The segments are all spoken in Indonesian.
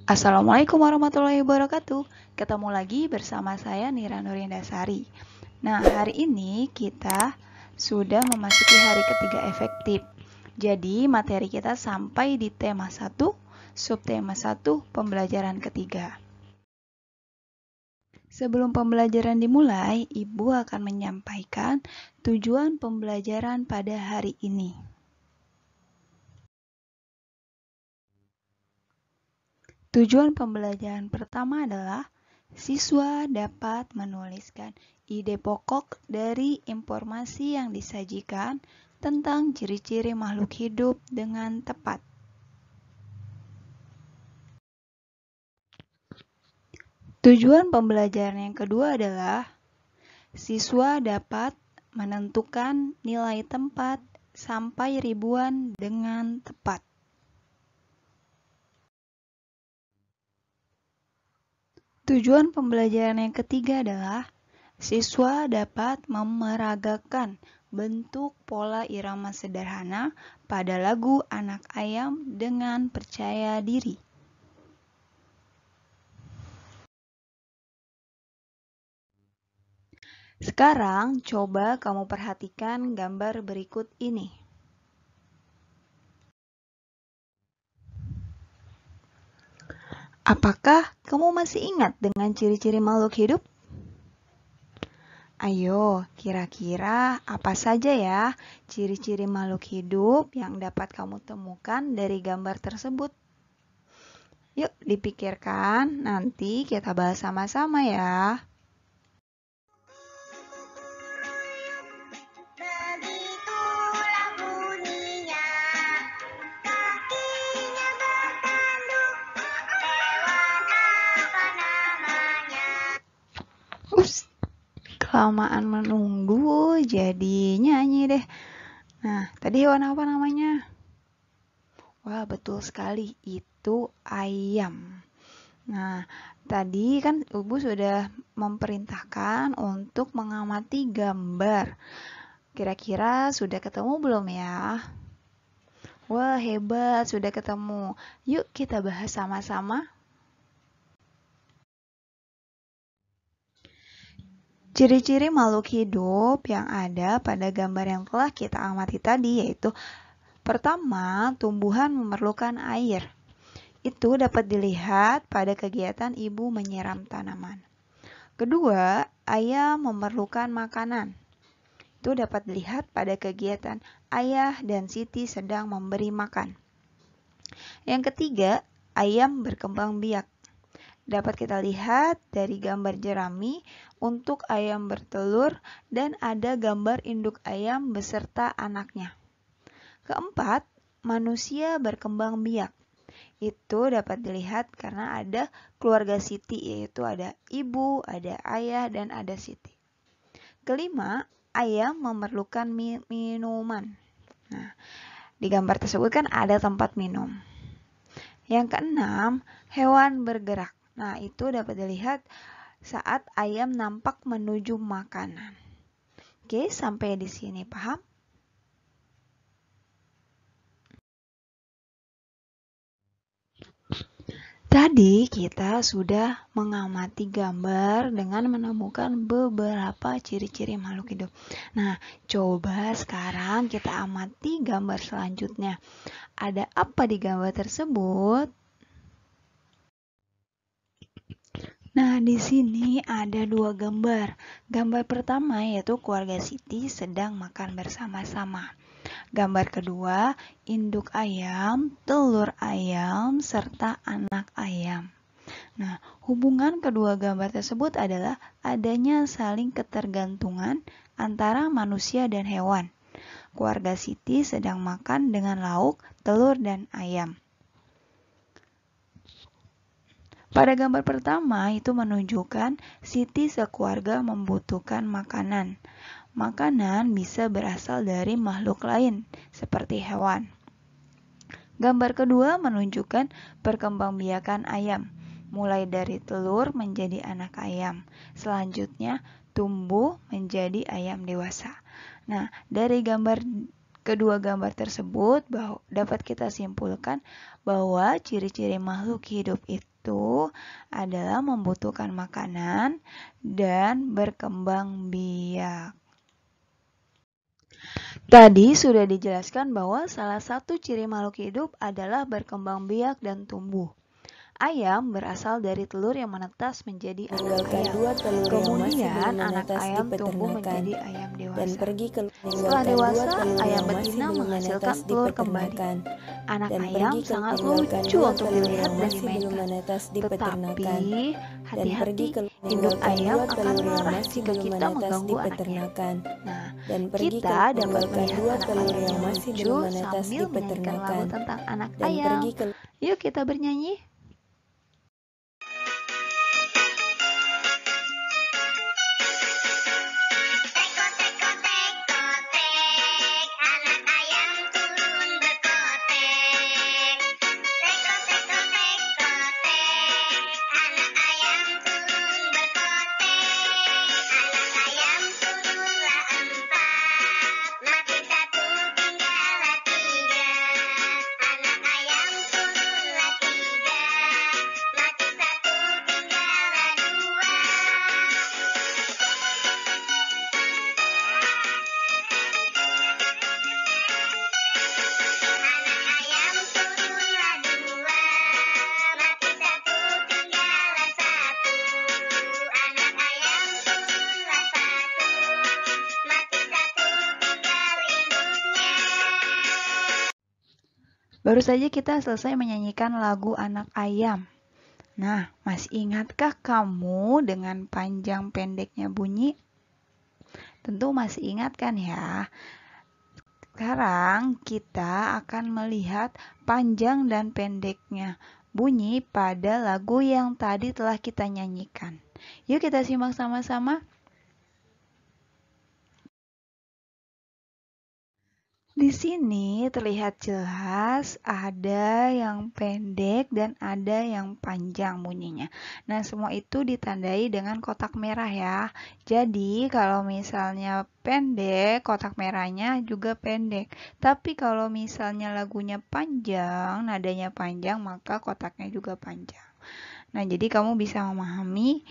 Assalamualaikum warahmatullahi wabarakatuh. Ketemu lagi bersama saya Nira Nurindasari. Nah, hari ini kita sudah memasuki hari ketiga efektif. Jadi, materi kita sampai di tema 1, subtema 1, pembelajaran ketiga. Sebelum pembelajaran dimulai, Ibu akan menyampaikan tujuan pembelajaran pada hari ini. Tujuan pembelajaran pertama adalah siswa dapat menuliskan ide pokok dari informasi yang disajikan tentang ciri-ciri makhluk hidup dengan tepat. Tujuan pembelajaran yang kedua adalah siswa dapat menentukan nilai tempat sampai ribuan dengan tepat. Tujuan pembelajaran yang ketiga adalah siswa dapat memeragakan bentuk pola irama sederhana pada lagu Anak Ayam dengan percaya diri. Sekarang coba kamu perhatikan gambar berikut ini. Apakah kamu masih ingat dengan ciri-ciri makhluk hidup? Ayo, kira-kira apa saja ya ciri-ciri makhluk hidup yang dapat kamu temukan dari gambar tersebut? Yuk dipikirkan, nanti kita bahas sama-sama ya. Ups, kelamaan menunggu jadi nyanyi deh. Nah, tadi hewan apa namanya? Wah, betul sekali, itu ayam. Nah, tadi kan Ibu sudah memerintahkan untuk mengamati gambar. Kira-kira sudah ketemu belum ya? Wah, hebat, sudah ketemu. Yuk kita bahas sama-sama. Ciri-ciri makhluk hidup yang ada pada gambar yang telah kita amati tadi yaitu pertama, tumbuhan memerlukan air. Itu dapat dilihat pada kegiatan ibu menyiram tanaman. Kedua, ayam memerlukan makanan. Itu dapat dilihat pada kegiatan ayah dan Siti sedang memberi makan. Yang ketiga, ayam berkembang biak. Dapat kita lihat dari gambar jerami untuk ayam bertelur dan ada gambar induk ayam beserta anaknya. Keempat, manusia berkembang biak. Itu dapat dilihat karena ada keluarga Siti, yaitu ada ibu, ada ayah, dan ada Siti. Kelima, ayam memerlukan minuman. Nah, di gambar tersebut kan ada tempat minum. Yang keenam, hewan bergerak. Nah, itu dapat dilihat saat ayam nampak menuju makanan. Oke, sampai di sini paham? Tadi kita sudah mengamati gambar dengan menemukan beberapa ciri-ciri makhluk hidup. Nah, coba sekarang kita amati gambar selanjutnya. Ada apa di gambar tersebut? Nah, di sini ada dua gambar. Gambar pertama yaitu keluarga Siti sedang makan bersama-sama. Gambar kedua, induk ayam, telur ayam, serta anak ayam. Nah, hubungan kedua gambar tersebut adalah adanya saling ketergantungan antara manusia dan hewan. Keluarga Siti sedang makan dengan lauk, telur, dan ayam. Pada gambar pertama itu menunjukkan Siti sekeluarga membutuhkan makanan. Makanan bisa berasal dari makhluk lain, seperti hewan. Gambar kedua menunjukkan perkembangbiakan ayam, mulai dari telur menjadi anak ayam. Selanjutnya tumbuh menjadi ayam dewasa. Nah, dari gambar Kedua gambar tersebut dapat kita simpulkan bahwa ciri-ciri makhluk hidup itu adalah membutuhkan makanan dan berkembang biak. Tadi sudah dijelaskan bahwa salah satu ciri makhluk hidup adalah berkembang biak dan tumbuh. Ayam berasal dari telur yang menetas menjadi anak ayam. Kemudian anak ayam tumbuh menjadi ayam dewasa. Setelah dewasa, ayam betina menghasilkan telur kembali. Anak ayam sangat lucu untuk dilihat dan dimainkan. Tetapi hati-hati, induk ayam akan marah jika kita mengganggu anaknya. Nah, kita dapat melihat anak ayam yang lucu sambil menyanyikan lagu tentang anak ayam. Yuk kita bernyanyi. Baru saja kita selesai menyanyikan lagu Anak Ayam. Nah, masih ingatkah kamu dengan panjang pendeknya bunyi? Tentu masih ingat kan ya? Sekarang kita akan melihat panjang dan pendeknya bunyi pada lagu yang tadi telah kita nyanyikan. Yuk kita simak sama-sama. Di sini terlihat jelas ada yang pendek dan ada yang panjang bunyinya. Nah, semua itu ditandai dengan kotak merah ya. Jadi, kalau misalnya pendek, kotak merahnya juga pendek. Tapi kalau misalnya lagunya panjang, nadanya panjang, maka kotaknya juga panjang. Nah, jadi kamu bisa memahami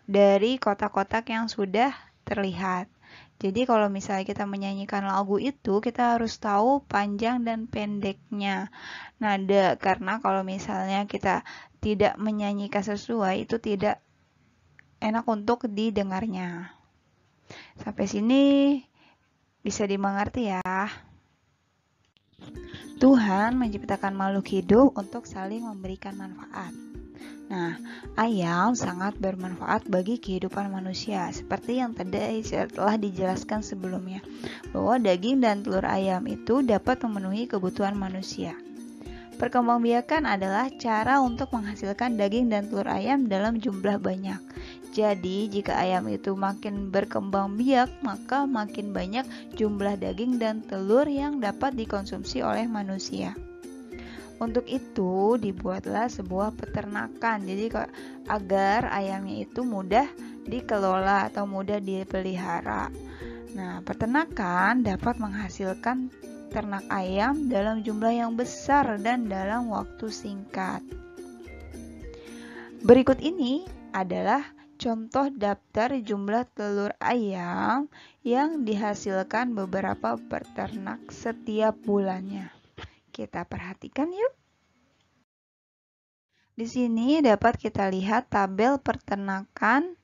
dari kotak-kotak yang sudah terlihat. Jadi kalau misalnya kita menyanyikan lagu itu, kita harus tahu panjang dan pendeknya nada. Karena kalau misalnya kita tidak menyanyikan sesuai, itu tidak enak untuk didengarnya. Sampai sini bisa dimengerti ya. Tuhan menciptakan makhluk hidup untuk saling memberikan manfaat. Nah, ayam sangat bermanfaat bagi kehidupan manusia, seperti yang tadi telah dijelaskan sebelumnya, bahwa daging dan telur ayam itu dapat memenuhi kebutuhan manusia. Perkembangbiakan adalah cara untuk menghasilkan daging dan telur ayam dalam jumlah banyak. Jadi, jika ayam itu makin berkembang biak, maka makin banyak jumlah daging dan telur yang dapat dikonsumsi oleh manusia. Untuk itu dibuatlah sebuah peternakan. Jadi agar ayamnya itu mudah dikelola atau mudah dipelihara. Nah, peternakan dapat menghasilkan ternak ayam dalam jumlah yang besar dan dalam waktu singkat. Berikut ini adalah contoh daftar jumlah telur ayam yang dihasilkan beberapa peternak setiap bulannya. Kita perhatikan yuk. Di sini dapat kita lihat tabel peternakan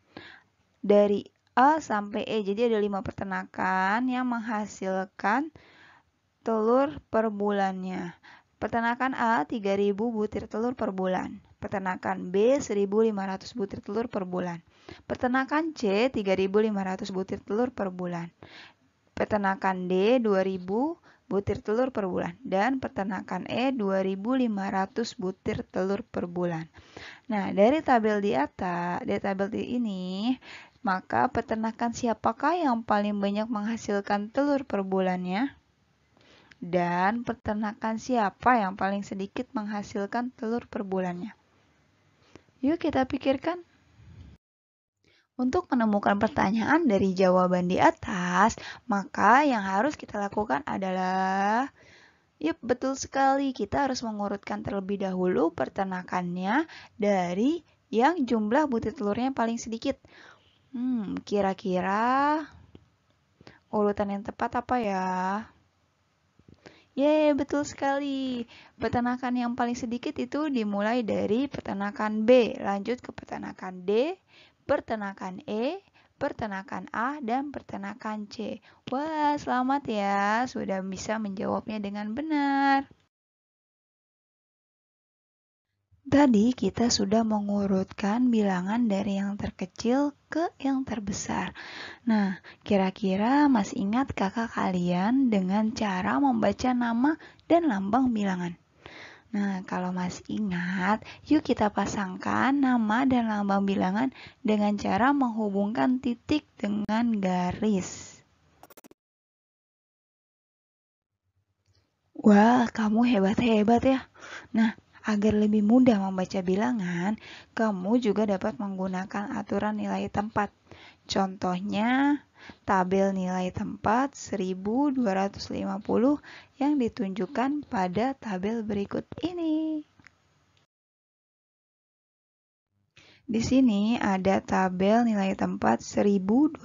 dari A sampai E. Jadi ada 5 peternakan yang menghasilkan telur per bulannya. Peternakan A 3.000 butir telur per bulan. Peternakan B 1.500 butir telur per bulan. Peternakan C 3.500 butir telur per bulan. Peternakan D 2.000 butir telur per bulan, dan peternakan E 2.500 butir telur per bulan. Nah, dari tabel di atas, dari tabel ini, maka peternakan siapakah yang paling banyak menghasilkan telur per bulannya? Dan peternakan siapa yang paling sedikit menghasilkan telur per bulannya? Yuk kita pikirkan. Untuk menemukan pertanyaan dari jawaban di atas, maka yang harus kita lakukan adalah, yep, betul sekali, kita harus mengurutkan terlebih dahulu peternakannya dari yang jumlah butir telurnya paling sedikit. Kira-kira urutan yang tepat apa ya? Yeay, betul sekali. Peternakan yang paling sedikit itu dimulai dari peternakan B, lanjut ke peternakan D, peternakan E, peternakan A, dan peternakan C. Wah, selamat ya, sudah bisa menjawabnya dengan benar. Tadi kita sudah mengurutkan bilangan dari yang terkecil ke yang terbesar. Nah, kira-kira masih ingat kakak kalian dengan cara membaca nama dan lambang bilangan? Nah, kalau masih ingat, yuk kita pasangkan nama dan lambang bilangan dengan cara menghubungkan titik dengan garis. Wah, kamu hebat-hebat ya. Nah, agar lebih mudah membaca bilangan, kamu juga dapat menggunakan aturan nilai tempat. Contohnya, tabel nilai tempat 1250 yang ditunjukkan pada tabel berikut ini. Di sini ada tabel nilai tempat 1250.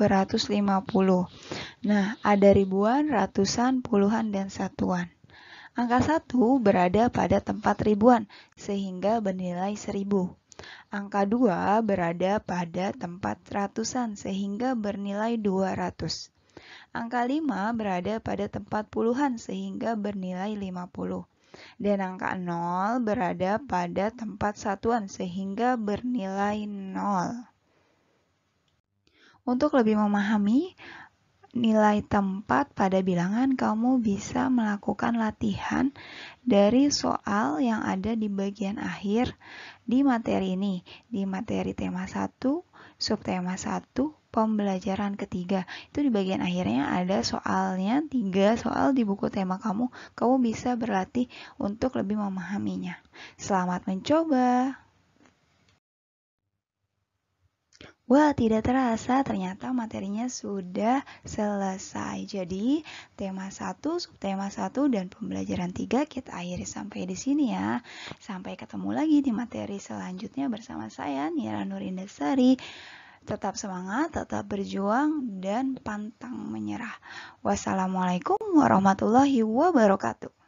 Nah, ada ribuan, ratusan, puluhan, dan satuan. Angka 1 berada pada tempat ribuan, sehingga bernilai 1000. Angka 2 berada pada tempat ratusan, sehingga bernilai 200. Angka 5 berada pada tempat puluhan, sehingga bernilai 50. Dan angka 0 berada pada tempat satuan, sehingga bernilai 0. Untuk lebih memahami nilai tempat pada bilangan, kamu bisa melakukan latihan dari soal yang ada di bagian akhir di materi ini, di materi tema 1, subtema 1, pembelajaran ketiga. Itu di bagian akhirnya ada soalnya, 3 soal di buku tema kamu. Kamu bisa berlatih untuk lebih memahaminya. Selamat mencoba! Wah, tidak terasa ternyata materinya sudah selesai. Jadi, tema 1, subtema 1, dan pembelajaran 3 kita akhiri sampai di sini ya. Sampai ketemu lagi di materi selanjutnya bersama saya, Nira Nurindasari. Tetap semangat, tetap berjuang, dan pantang menyerah. Wassalamualaikum warahmatullahi wabarakatuh.